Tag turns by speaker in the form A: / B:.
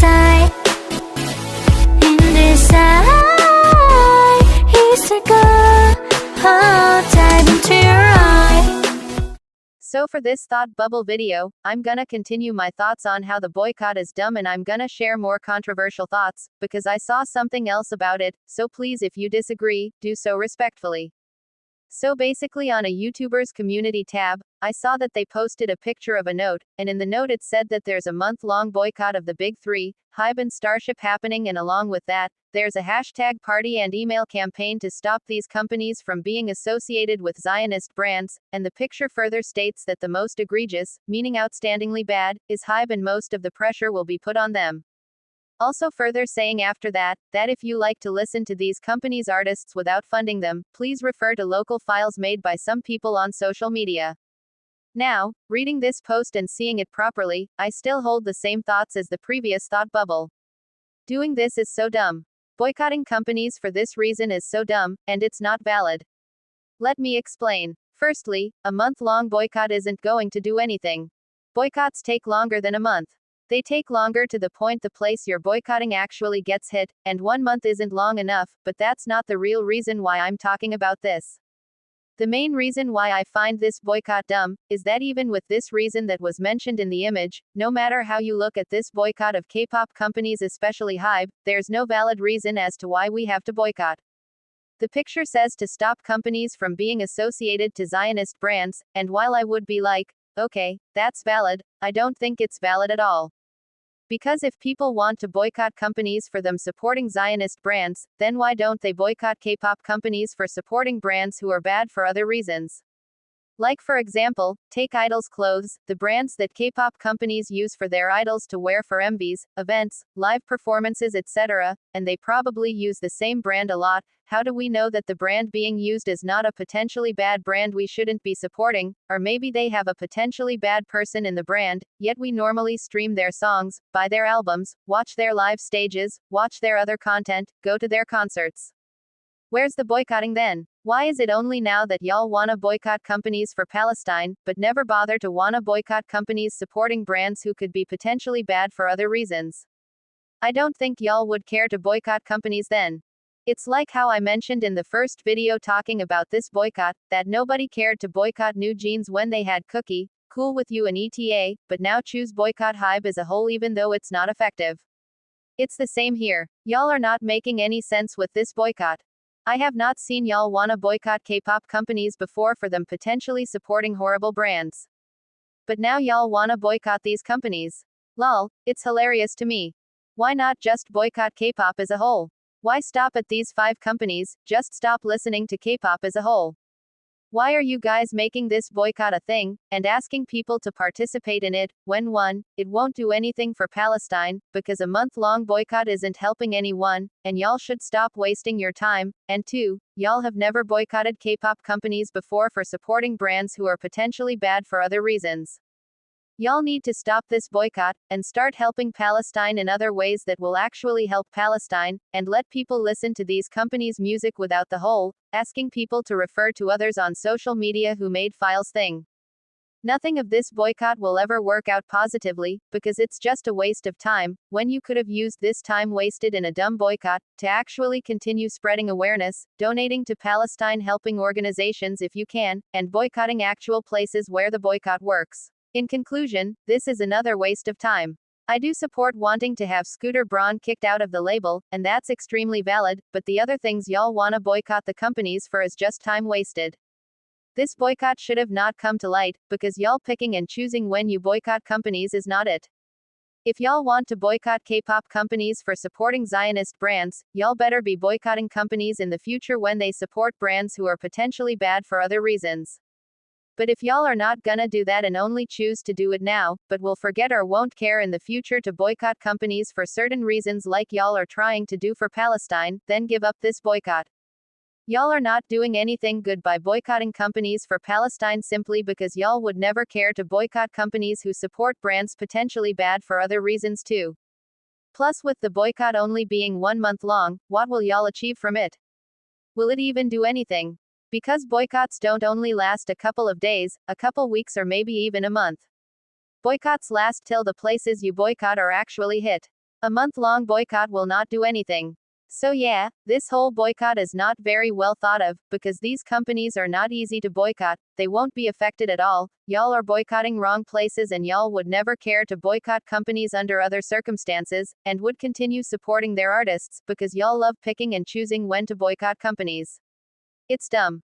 A: inside 있을까? Dive into your eye.
B: So for this thought bubble video, I'm gonna continue my thoughts on how the boycott is dumb, and I'm gonna share more controversial thoughts, because I saw something else about it, so please, if you disagree, do so respectfully. So basically, on a YouTuber's community tab, I saw that they posted a picture of a note, and in the note it said that there's a month-long boycott of the big three, HYBE and Starship, happening, and along with that, there's a hashtag party and email campaign to stop these companies from being associated with Zionist brands, and the picture further states that the most egregious, meaning outstandingly bad, is HYBE, and most of the pressure will be put on them. Also further saying after that if you like to listen to these companies' artists without funding them, please refer to local files made by some people on social media. Now, reading this post and seeing it properly, I still hold the same thoughts as the previous thought bubble. Doing this is so dumb. Boycotting companies for this reason is so dumb, and it's not valid. Let me explain. Firstly, a month-long boycott isn't going to do anything. Boycotts take longer than a month. They take longer to the point the place you're boycotting actually gets hit, and 1 month isn't long enough, but that's not the real reason why I'm talking about this. The main reason why I find this boycott dumb is that even with this reason that was mentioned in the image, no matter how you look at this boycott of K-pop companies, especially HYBE, there's no valid reason as to why we have to boycott. The picture says to stop companies from being associated to Zionist brands, and while I would be like, okay, that's valid, I don't think it's valid at all. Because if people want to boycott companies for them supporting Zionist brands, then why don't they boycott K-pop companies for supporting brands who are bad for other reasons? Like for example, take idols' clothes, the brands that K-pop companies use for their idols to wear for MVs, events, live performances, etc., and they probably use the same brand a lot. How do we know that the brand being used is not a potentially bad brand we shouldn't be supporting? Or maybe they have a potentially bad person in the brand, yet we normally stream their songs, buy their albums, watch their live stages, watch their other content, go to their concerts. Where's the boycotting then? Why is it only now that y'all wanna boycott companies for Palestine, but never bother to wanna boycott companies supporting brands who could be potentially bad for other reasons? I don't think y'all would care to boycott companies then. It's like how I mentioned in the first video talking about this boycott, that nobody cared to boycott New Jeans when they had Cookie, Cool With You and ETA, but now choose boycott HYBE as a whole even though it's not effective. It's the same here. Y'all are not making any sense with this boycott. I have not seen y'all wanna boycott K-pop companies before for them potentially supporting horrible brands. But now y'all wanna boycott these companies. Lol, it's hilarious to me. Why not just boycott K-pop as a whole? Why stop at these 5 companies, just stop listening to K-pop as a whole? Why are you guys making this boycott a thing, and asking people to participate in it, when 1, it won't do anything for Palestine, because a month-long boycott isn't helping anyone, and y'all should stop wasting your time, and 2, y'all have never boycotted K-pop companies before for supporting brands who are potentially bad for other reasons. Y'all need to stop this boycott, and start helping Palestine in other ways that will actually help Palestine, and let people listen to these companies' music without the whole, asking people to refer to others on social media who made files thing. Nothing of this boycott will ever work out positively, because it's just a waste of time, when you could have used this time wasted in a dumb boycott, to actually continue spreading awareness, donating to Palestine, helping organizations if you can, and boycotting actual places where the boycott works. In conclusion, this is another waste of time. I do support wanting to have Scooter Braun kicked out of the label, and that's extremely valid, but the other things y'all wanna boycott the companies for is just time wasted. This boycott should have not come to light, because y'all picking and choosing when you boycott companies is not it. If y'all want to boycott K-pop companies for supporting Zionist brands, y'all better be boycotting companies in the future when they support brands who are potentially bad for other reasons. But if y'all are not gonna do that and only choose to do it now, but will forget or won't care in the future to boycott companies for certain reasons like y'all are trying to do for Palestine, then give up this boycott. Y'all are not doing anything good by boycotting companies for Palestine simply because y'all would never care to boycott companies who support brands potentially bad for other reasons too. Plus, with the boycott only being 1 month long, what will y'all achieve from it? Will it even do anything? Because boycotts don't only last a couple of days, a couple weeks, or maybe even a month. Boycotts last till the places you boycott are actually hit. A month-long boycott will not do anything. So yeah, this whole boycott is not very well thought of, because these companies are not easy to boycott, they won't be affected at all, y'all are boycotting wrong places and y'all would never care to boycott companies under other circumstances, and would continue supporting their artists, because y'all love picking and choosing when to boycott companies. It's dumb.